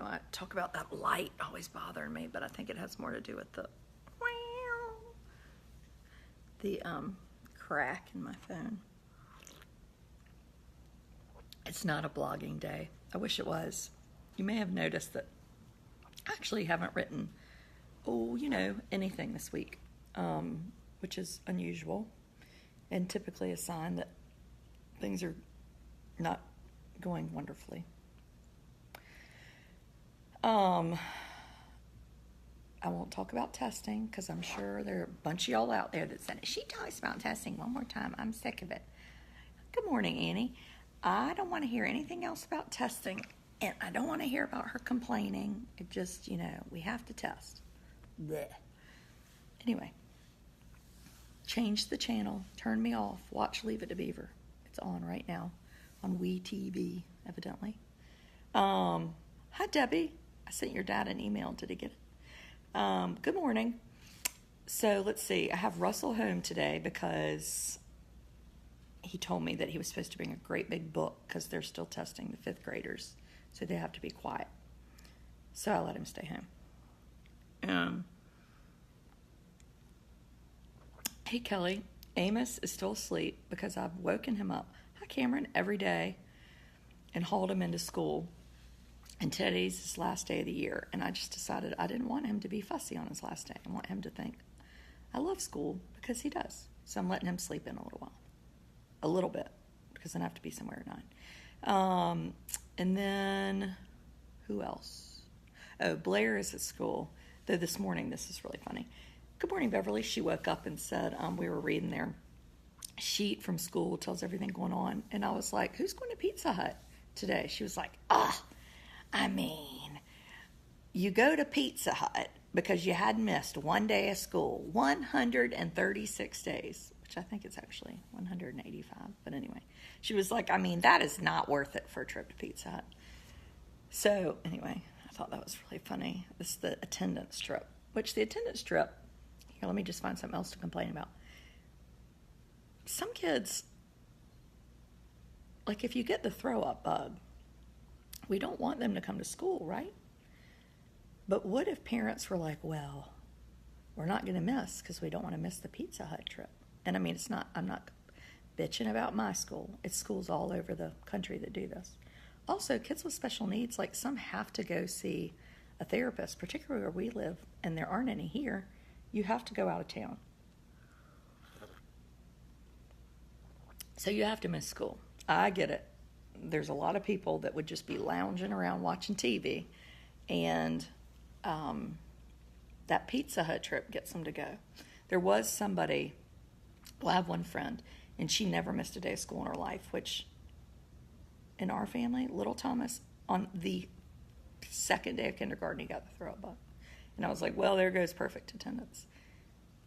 I talk about that light always bothering me, but I think it has more to do with the crack in my phone. It's not a blogging day. I wish it was. You may have noticed that I actually haven't written, anything this week, which is unusual and typically a sign that things are not going wonderfully. I won't talk about testing because I'm sure there are a bunch of y'all out there that said, she talks about testing one more time. I'm sick of it. Good morning, Annie. I don't want to hear anything else about testing, and I don't want to hear about her complaining. It just, we have to test. Blech. Anyway, change the channel, turn me off, watch Leave It to Beaver. It's on right now on WeTV, evidently. Hi, Debbie. I sent your dad an email. Did he get it? Good morning. So let's see. I have Russell home today because he told me that he was supposed to bring a great big book because they're still testing the fifth graders, so they have to be quiet. So I let him stay home. Hey, Kelly. Amos is still asleep because I've woken him up. Hi, Cameron, every day and hauled him into school. And today's his last day of the year, and I just decided I didn't want him to be fussy on his last day. I want him to think, I love school, because he does. So I'm letting him sleep in a little while. A little bit, because then I have to be somewhere at 9. And then, who else? Oh, Blair is at school, though this morning, this is really funny. Good morning, Beverly. She woke up and said, we were reading their sheet from school, tells everything going on, and I was like, who's going to Pizza Hut today? She was like, you go to Pizza Hut because you had missed one day of school, 136 days, which I think is actually 185. But anyway, she was like, that is not worth it for a trip to Pizza Hut. So anyway, I thought that was really funny. This is the attendance trip, which the attendance trip, here, let me just find something else to complain about. Some kids, like if you get the throw up bug, we don't want them to come to school, right? But what if parents were like, well, we're not going to miss because we don't want to miss the Pizza Hut trip. And I'm not bitching about my school. It's schools all over the country that do this. Also, kids with special needs, like some have to go see a therapist, particularly where we live, and there aren't any here. You have to go out of town. So you have to miss school. I get it. There's a lot of people that would just be lounging around watching TV, and that Pizza Hut trip gets them to go. There was somebody, I have one friend, and she never missed a day of school in her life, which in our family, little Thomas, on the second day of kindergarten, he got the throw-up bug. And I was like, well, there goes perfect attendance.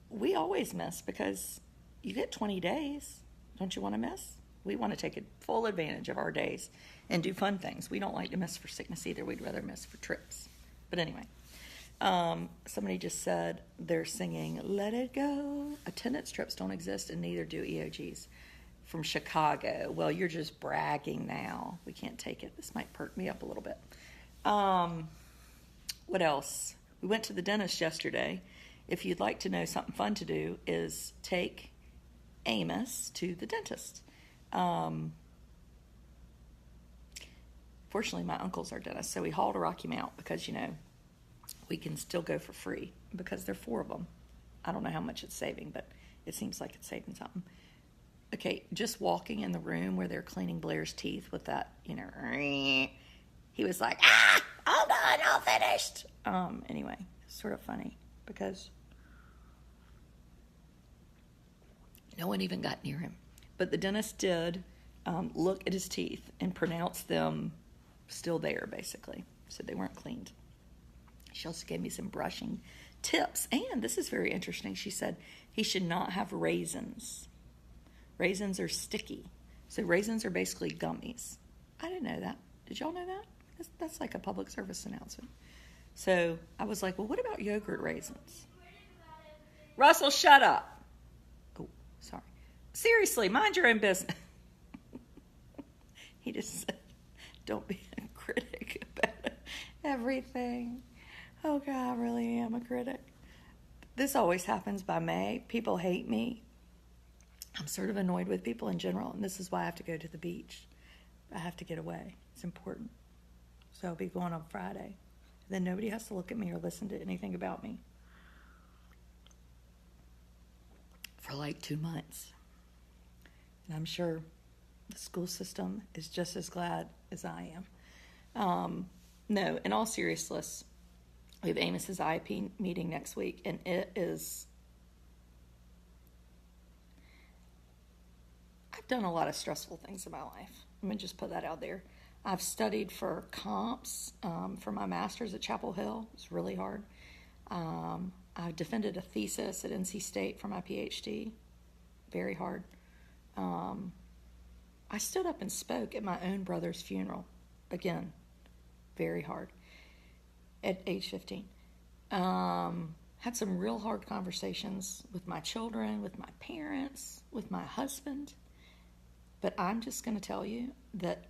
We always miss because you get 20 days. Don't you want to miss? We want to take full advantage of our days and do fun things. We don't like to miss for sickness either. We'd rather miss for trips. But anyway, somebody just said they're singing Let It Go. Attendance trips don't exist, and neither do EOGs. From Chicago. Well, you're just bragging now. We can't take it. This might perk me up a little bit. What else? We went to the dentist yesterday. If you'd like to know something fun to do is take Amos to the dentist. Fortunately, my uncle's our dentist, so we hauled a Rocky Mount because, we can still go for free because there are 4 of them. I don't know how much it's saving, but it seems like it's saving something. Okay, just walking in the room where they're cleaning Blair's teeth with that, he was like, all done, all finished. Anyway, sort of funny because no one even got near him. But the dentist did look at his teeth and pronounce them still there, basically. So they weren't cleaned. She also gave me some brushing tips. And this is very interesting. She said he should not have raisins. Raisins are sticky. So raisins are basically gummies. I didn't know that. Did y'all know that? That's like a public service announcement. So I was like, well, what about yogurt raisins? Russell, shut up. Oh, sorry. Seriously, mind your own business. He just said, don't be a critic about it. everything. Oh, God, I really am a critic. This always happens by May. People hate me. I'm sort of annoyed with people in general, and this is why I have to go to the beach. I have to get away. It's important. So I'll be going on Friday. Then nobody has to look at me or listen to anything about me for like 2 months. And I'm sure the school system is just as glad as I am. No, in all seriousness, we have Amos's IEP meeting next week, and it is... I've done a lot of stressful things in my life. Let me just put that out there. I've studied for comps for my master's at Chapel Hill. It's really hard. I defended a thesis at NC State for my PhD. Very hard. I stood up and spoke at my own brother's funeral. Again, very hard. At age 15. Had some real hard conversations with my children, with my parents, with my husband. But I'm just going to tell you that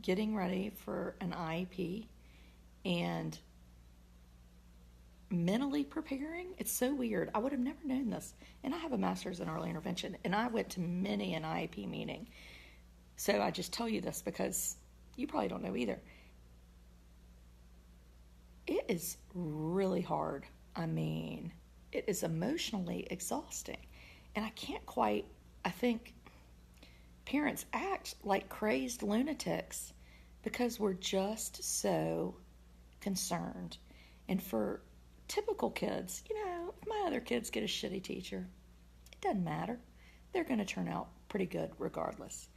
getting ready for an IEP and mentally preparing, it's so weird. I would have never known this. And I have a master's in early intervention, and I went to many an IEP meeting. So I just tell you this because you probably don't know either. It is really hard. I mean, it is emotionally exhausting. And I think parents act like crazed lunatics because we're just so concerned. And for typical kids, if my other kids get a shitty teacher, it doesn't matter. They're going to turn out pretty good regardless.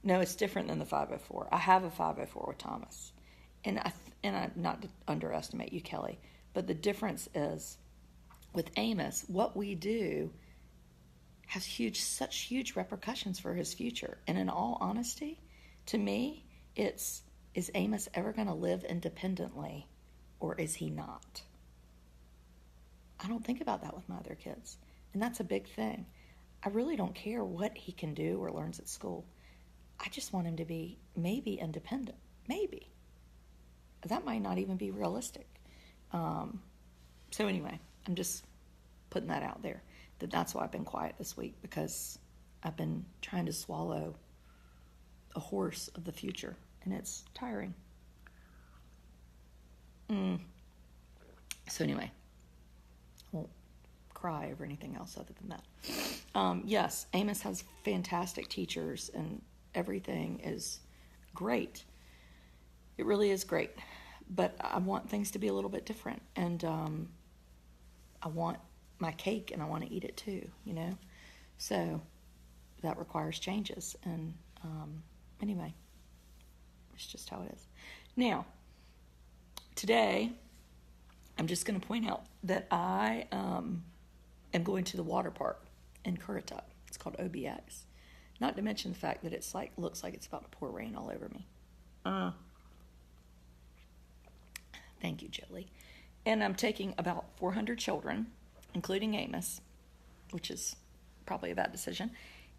No, it's different than the 504. I have a 504 with Thomas. And I not to underestimate you, Kelly, but the difference is with Amos, what we do has such huge repercussions for his future. And in all honesty, to me, is Amos ever going to live independently, or is he not? I don't think about that with my other kids, and that's a big thing. I really don't care what he can do or learns at school. I just want him to be maybe independent, maybe. That might not even be realistic. So anyway, I'm just putting that out there. That's why I've been quiet this week, because I've been trying to swallow a horse of the future, and it's tiring. So anyway, I won't cry over anything else other than that. Yes, Amos has fantastic teachers, and everything is great. It really is great. But I want things to be a little bit different. And I want my cake, and I want to eat it too, So that requires changes. And anyway, it's just how it is. Now, today, I'm just going to point out that I am going to the water park in Currituck. It's called OBX. Not to mention the fact that it's looks like it's about to pour rain all over me. Thank you, Jolie. And I'm taking about 400 children, including Amos, which is probably a bad decision,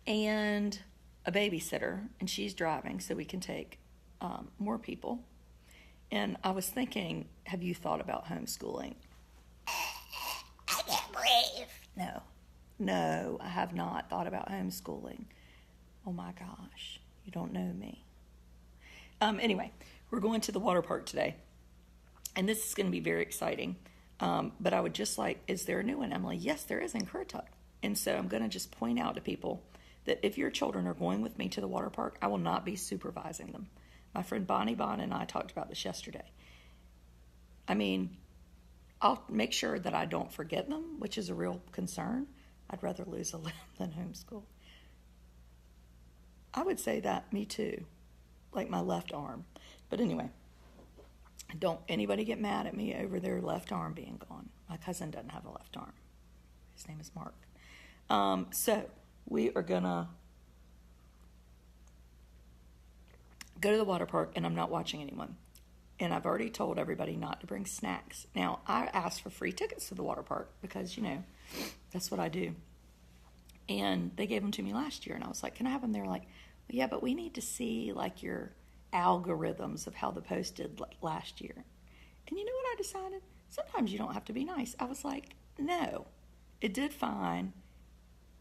and a babysitter, and she's driving, so we can take more people. And I was thinking, have you thought about homeschooling? I can't breathe. No, I have not thought about homeschooling. Oh my gosh, you don't know me. Anyway, we're going to the water park today. And this is going to be very exciting. But I would just is there a new one, Emily? Yes, there is in Currituck. And so I'm going to just point out to people that if your children are going with me to the water park, I will not be supervising them. My friend Bonnie Bond and I talked about this yesterday. I mean, I'll make sure that I don't forget them, which is a real concern. I'd rather lose a limb than homeschool. I would say that, me too, like my left arm. But anyway. Don't anybody get mad at me over their left arm being gone. My cousin doesn't have a left arm. His name is Mark. So we are going to go to the water park, and I'm not watching anyone. And I've already told everybody not to bring snacks. Now, I asked for free tickets to the water park because, that's what I do. And they gave them to me last year, and I was like, can I have them? They were like, well, yeah, but we need to see, your algorithms of how the Post did last year. And you know what I decided? Sometimes you don't have to be nice. I was like, no, it did fine.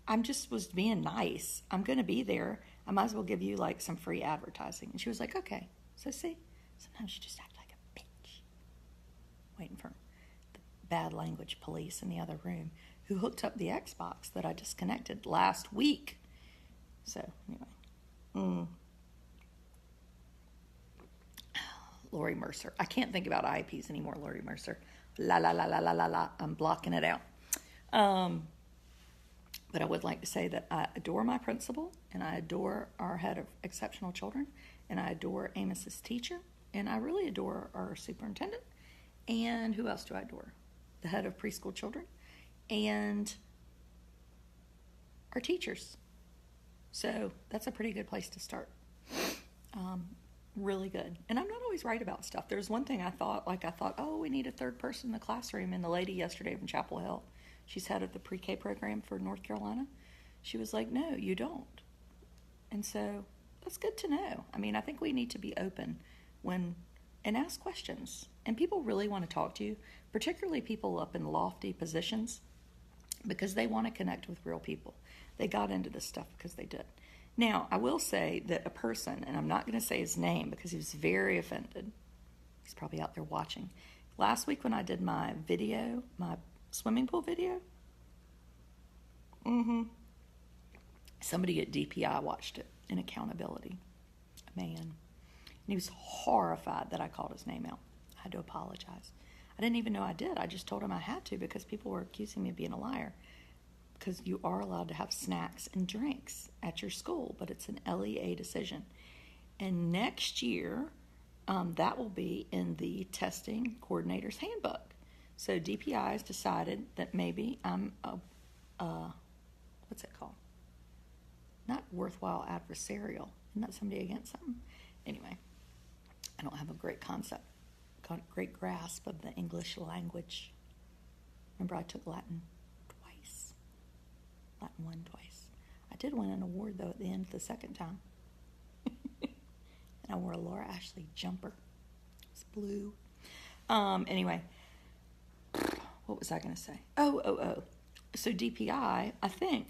I'm just was being nice. I'm going to be there. I might as well give you like some free advertising. And she was like, okay. So see, sometimes you just act like a bitch. Waiting for the bad language police in the other room who hooked up the Xbox that I disconnected last week. So anyway. Lori Mercer. I can't think about IEPs anymore, Lori Mercer. La, la, la, la, la, la, la. I'm blocking it out. But I would like to say that I adore my principal, and I adore our head of exceptional children, and I adore Amos's teacher, and I really adore our superintendent. And who else do I adore? The head of preschool children, and our teachers. So that's a pretty good place to start. Really good. And I'm not always right about stuff. There's one thing I thought, oh, we need a third person in the classroom. And the lady yesterday from Chapel Hill, she's head of the pre-K program for North Carolina. She was like, no, you don't. And so that's good to know. I mean, I think we need to be open and ask questions. And people really want to talk to you, particularly people up in lofty positions, because they want to connect with real people. They got into this stuff because they did. Now, I will say that a person, and I'm not going to say his name because he was very offended. He's probably out there watching. Last week when I did my video, my swimming pool video, somebody at DPI watched it in accountability, a man. And he was horrified that I called his name out. I had to apologize. I didn't even know I did. I just told him I had to because people were accusing me of being a liar. Because you are allowed to have snacks and drinks at your school, but it's an LEA decision. And next year, that will be in the testing coordinator's handbook. So DPI has decided that maybe I'm what's it called? Not worthwhile adversarial. Isn't that somebody against something? Anyway, I don't have a great concept, got a great grasp of the English language. Remember, I took Latin 1 twice. I did win an award, though, at the end of the second time. And I wore a Laura Ashley jumper. It was blue. Anyway, what was I going to say? Oh. So DPI, I think,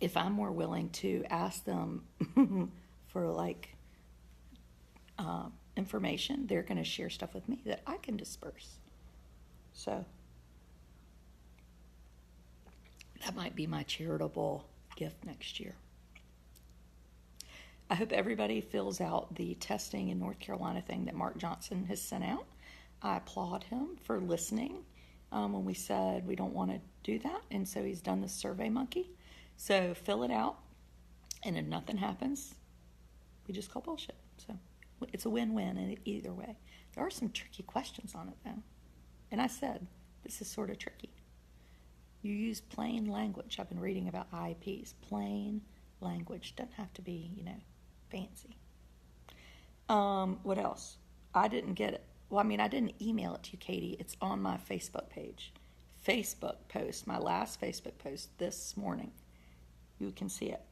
if I'm more willing to ask them for, information, they're going to share stuff with me that I can disperse. So that might be my charitable gift next year. I hope everybody fills out the testing in North Carolina thing that Mark Johnson has sent out. I applaud him for listening when we said we don't want to do that. And so he's done the Survey Monkey. So fill it out. And if nothing happens, we just call bullshit. So it's a win-win in either way. There are some tricky questions on it, though. And I said, this is sort of tricky. You use plain language. I've been reading about IEPs. Plain language. Doesn't have to be, fancy. What else? I didn't get it. Well, I didn't email it to you, Katie. It's on my Facebook page. Facebook post, my last Facebook post this morning. You can see it.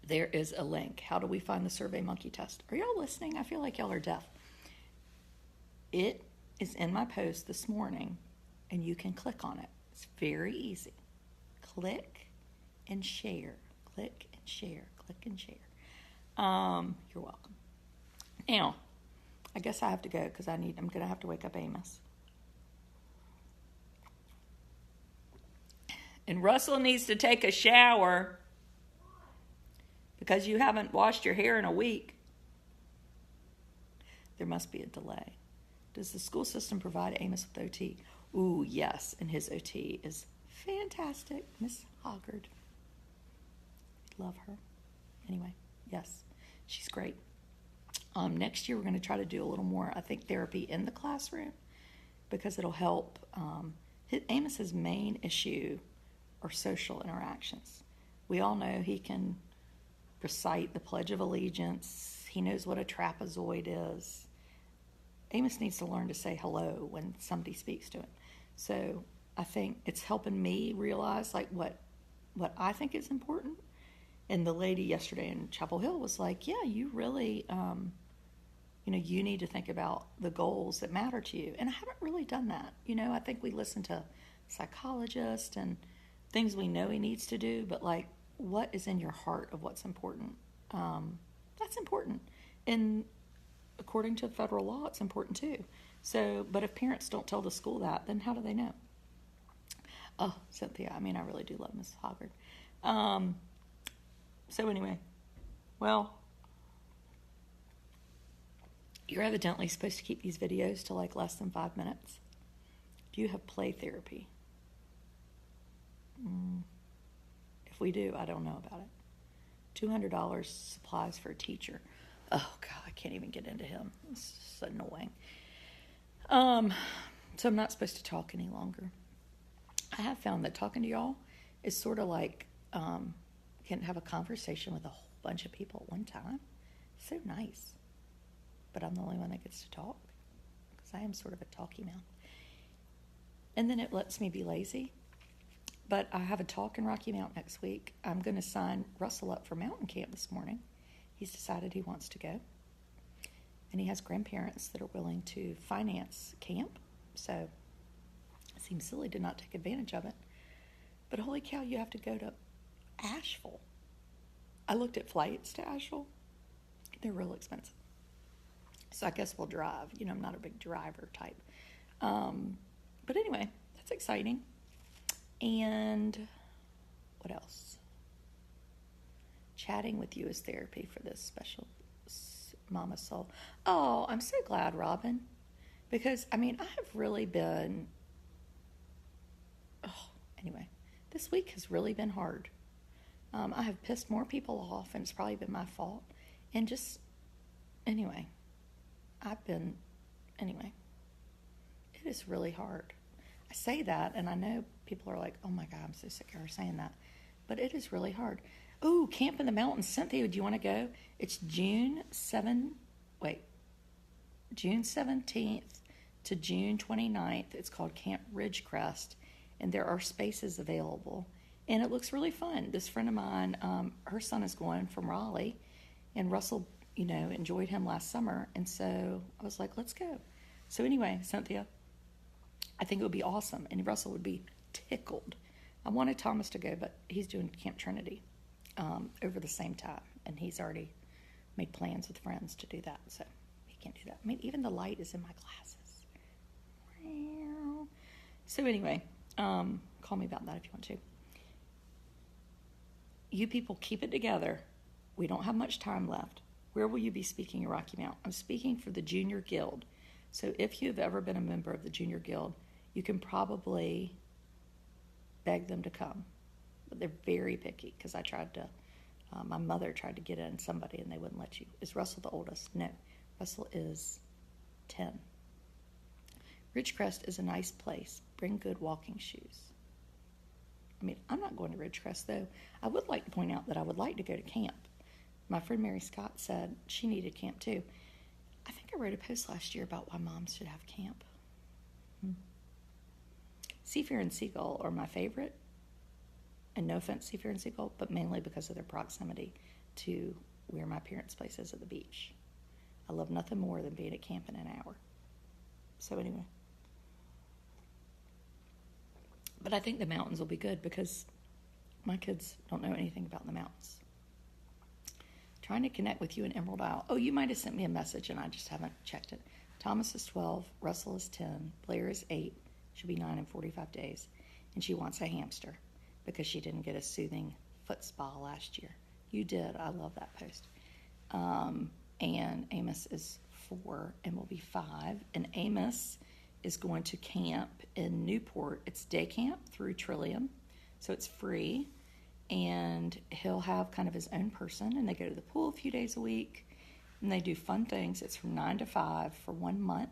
There is a link. How do we find the Survey Monkey test? Are y'all listening? I feel like y'all are deaf. It is in my post this morning. And you can click on it. It's very easy. Click and share. Click and share. Click and share. You're welcome. Now, I guess I have to go because I'm going to have to wake up Amos. And Russell needs to take a shower because you haven't washed your hair in a week. There must be a delay. Does the school system provide Amos with OT? Ooh, yes, and his OT is fantastic. Miss Hoggard. Love her. Anyway, yes, she's great. Next year, we're going to try to do a little more, I think, therapy in the classroom because it'll help. Amos's main issue are social interactions. We all know he can recite the Pledge of Allegiance. He knows what a trapezoid is. Amos needs to learn to say hello when somebody speaks to him. So I think it's helping me realize what I think is important. And the lady yesterday in Chapel Hill was like, yeah, you really, you need to think about the goals that matter to you. And I haven't really done that. I think we listen to psychologists and things we know he needs to do, but like, what is in your heart of what's important? That's important. And according to federal law, it's important too. So, but if parents don't tell the school that, then how do they know? Oh, Cynthia, I really do love Mrs. Hoggard. So anyway, well, you're evidently supposed to keep these videos to like less than 5 minutes. Do you have play therapy? If we do, I don't know about it. $200 supplies for a teacher. Oh, God, I can't even get into him. It's just annoying. So I'm not supposed to talk any longer. I have found that talking to y'all is sort of like can have a conversation with a whole bunch of people at one time. So nice. But I'm the only one that gets to talk because I am sort of a talky mouth. And then it lets me be lazy. But I have a talk in Rocky Mount next week. I'm going to sign Russell up for mountain camp this morning. He's decided he wants to go. And he has grandparents that are willing to finance camp. So it seems silly to not take advantage of it. But holy cow, you have to go to Asheville. I looked at flights to Asheville. They're real expensive. So I guess we'll drive. I'm not a big driver type. But anyway, that's exciting. And what else? Chatting with you is therapy for this special Mama Soul. Oh, I'm so glad, Robin. Because, I have really been... anyway, this week has really been hard. I have pissed more people off, and it's probably been my fault. And just, anyway, it is really hard. I say that, and I know people are like, oh my God, I'm so sick of her saying that. But it is really hard. Oh, Camp in the Mountains. Cynthia, do you want to go? It's June 17th to June 29th. It's called Camp Ridgecrest, and there are spaces available. And it looks really fun. This friend of mine, her son is going from Raleigh, and Russell, enjoyed him last summer. And so I was like, let's go. So anyway, Cynthia, I think it would be awesome, and Russell would be tickled. I wanted Thomas to go, but he's doing Camp Trinity over the same time, and he's already made plans with friends to do that, so he can't do that. Even the light is in my glasses. So anyway, call me about that if you want to. You people keep it together. We don't have much time left. Where will you be speaking in Rocky Mount? I'm speaking for the Junior Guild. So if you've ever been a member of the Junior Guild, you can probably beg them to come. But they're very picky because I tried to, my mother tried to get in somebody and they wouldn't let you. Is Russell the oldest? No. Russell is 10. Ridgecrest is a nice place. Bring good walking shoes. I'm not going to Ridgecrest, though. I would like to point out that I would like to go to camp. My friend Mary Scott said she needed camp, too. I think I wrote a post last year about why moms should have camp. Seafair and Seagull are my favorite. And no offense, Seafair and Seagull, but mainly because of their proximity to where my parents' place is at the beach. I love nothing more than being at camp in an hour. So anyway. But I think the mountains will be good because my kids don't know anything about the mountains. Trying to connect with you in Emerald Isle. Oh, you might have sent me a message and I just haven't checked it. Thomas is 12, Russell is 10, Blair is 8, she'll be 9 in 45 days, and she wants a hamster because she didn't get a soothing foot spa last year. You did. I love that post. And Amos is 4 and will be 5, and Amos is going to camp in Newport. It's day camp through Trillium, so it's free. And he'll have kind of his own person, and they go to the pool a few days a week, and they do fun things. It's from 9 to 5 for 1 month,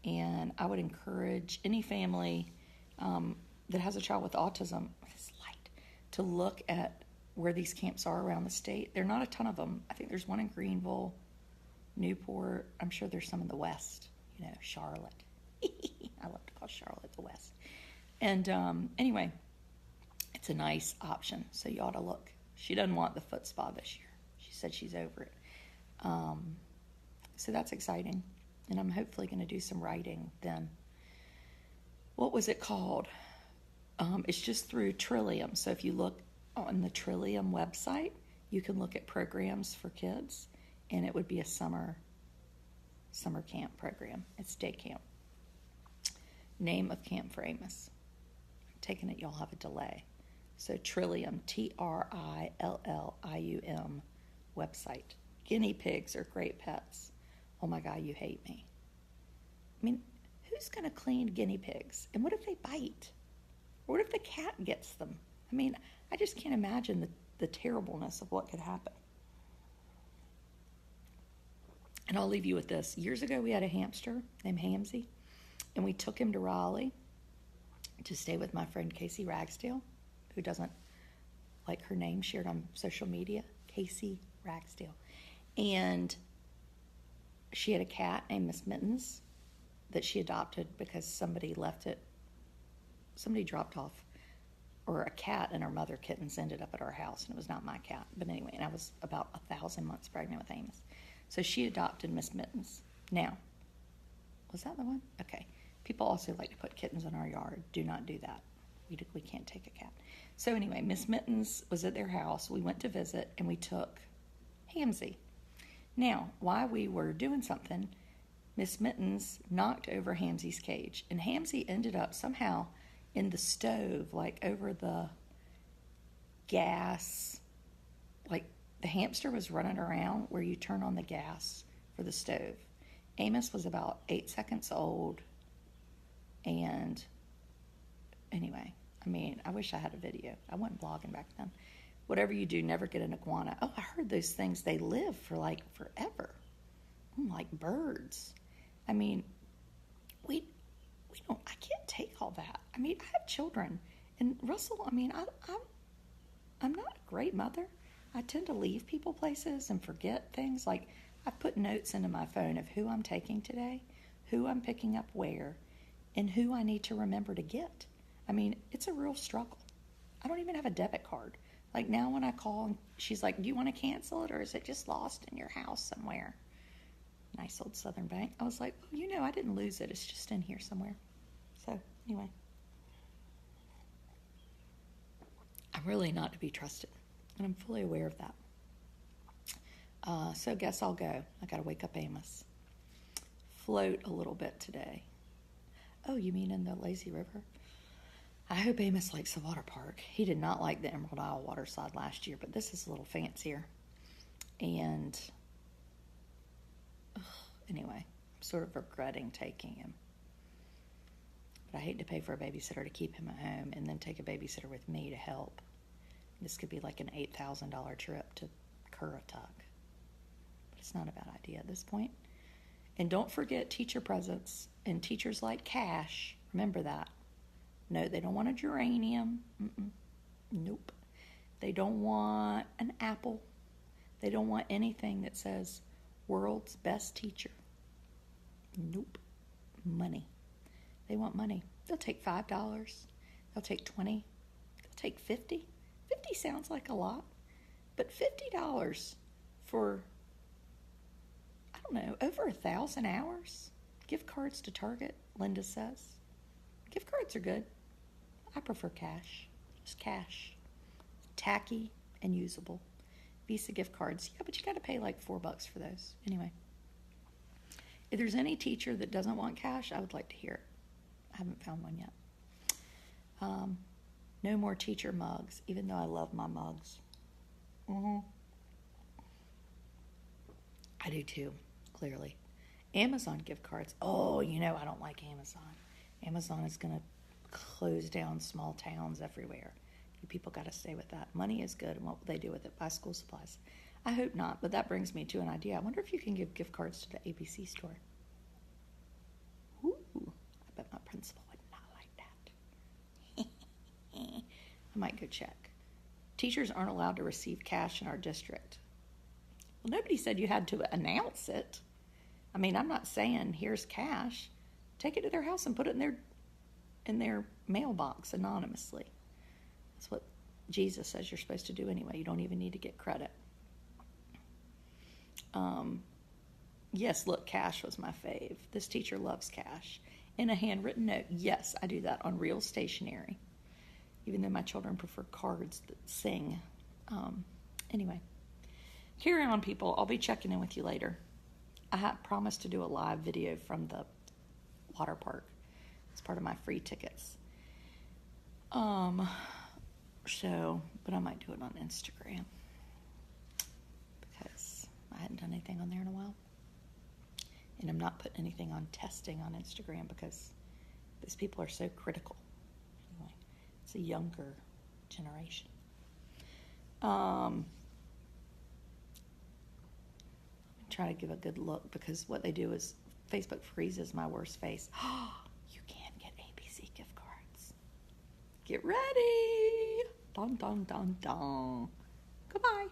and I would encourage any family that has a child with autism, this light, to look at where these camps are around the state. There are not a ton of them. I think there's one in Greenville, Newport. I'm sure there's some in the West, Charlotte. I love to call Charlotte the West. And anyway, it's a nice option, so you ought to look. She doesn't want the foot spa this year. She said she's over it. So that's exciting. And I'm hopefully going to do some writing then. What was it called? It's just through Trillium. So if you look on the Trillium website, you can look at programs for kids, and it would be a summer camp program. It's day camp. Name of camp for Amos. I'm taking it y'all have a delay. So Trillium, Trillium website. Guinea pigs are great pets. Oh my God, you hate me. I mean, who's going to clean guinea pigs? And what if they bite? Or what if the cat gets them? I mean, I just can't imagine the terribleness of what could happen. And I'll leave you with this. Years ago, we had a hamster named Hamsy, and we took him to Raleigh to stay with my friend Casey Ragsdale, who doesn't like her name shared on social media, Casey Ragsdale. And she had a cat named Miss Mittens that she adopted because somebody dropped off, or a cat and her mother kittens ended up at our house, and it was not my cat. But anyway, and I was about 1,000 months pregnant with Amos. So she adopted Miss Mittens. Now, was that the one? Okay. People also like to put kittens in our yard. Do not do that. We can't take a cat. So anyway, Miss Mittens was at their house. We went to visit, and we took Hamsy. Now, while we were doing something, Miss Mittens knocked over Hamsy's cage, and Hamsy ended up somehow in the stove, like over the gas. Like the hamster was running around where you turn on the gas for the stove. Amos was about 8 seconds old, and anyway, I mean, I wish I had a video. I wasn't blogging back then. Whatever you do, never get an iguana. Oh, I heard those things, they live for like forever. Like birds. I mean, we don't, I can't take all that. I mean, I have children. And Russell, I mean, I'm not a great mother. I tend to leave people places and forget things. Like, I put notes into my phone of who I'm taking today, who I'm picking up where, and who I need to remember to get. I mean, it's a real struggle. I don't even have a debit card. Like now when I call, and she's like, do you want to cancel it, or is it just lost in your house somewhere? Nice old Southern Bank. I was like, well, I didn't lose it. It's just in here somewhere. So anyway, I'm really not to be trusted, and I'm fully aware of that. So I guess I'll go. I got to wake up Amos. Float a little bit today. Oh, you mean in the lazy river? I hope Amos likes the water park. He did not like the Emerald Isle water slide last year, but this is a little fancier. And anyway, I'm sort of regretting taking him. But I hate to pay for a babysitter to keep him at home and then take a babysitter with me to help. This could be like an $8,000 trip to Currituck. But it's not a bad idea at this point. And don't forget teacher presents. And teachers like cash. Remember that. No, they don't want a geranium. Nope. They don't want an apple. They don't want anything that says world's best teacher. Nope. Money. They want money. They'll take $5. They'll take $20. They'll take $50. $50 sounds like a lot. But $50 for, I don't know, over 1,000 hours? Gift cards to Target, Linda says. Gift cards are good. I prefer cash. Just cash. Tacky and usable. Visa gift cards. Yeah, but you got to pay like $4 for those. Anyway. If there's any teacher that doesn't want cash, I would like to hear it. I haven't found one yet. No more teacher mugs, even though I love my mugs. I do too, clearly. Amazon gift cards. Oh, I don't like Amazon. Amazon is going to close down small towns everywhere. You people got to stay with that. Money is good, and what will they do with it? Buy school supplies. I hope not, but that brings me to an idea. I wonder if you can give gift cards to the ABC store. Ooh, I bet my principal would not like that. I might go check. Teachers aren't allowed to receive cash in our district. Well, nobody said you had to announce it. I mean, I'm not saying here's cash. Take it to their house and put it in their mailbox anonymously. That's what Jesus says you're supposed to do anyway. You don't even need to get credit. Yes, look, cash was my fave. This teacher loves cash. In a handwritten note, yes, I do that on real stationery, even though my children prefer cards that sing. Anyway, carry on, people. I'll be checking in with you later. I had promised to do a live video from the water park. It's part of my free tickets. But I might do it on Instagram because I hadn't done anything on there in a while. And I'm not putting anything on testing on Instagram because these people are so critical. Anyway, it's a younger generation. Try to give a good look because what they do is Facebook freezes my worst face. You can get ABC gift cards. Get ready. Dun, dun, dun, dun. Goodbye.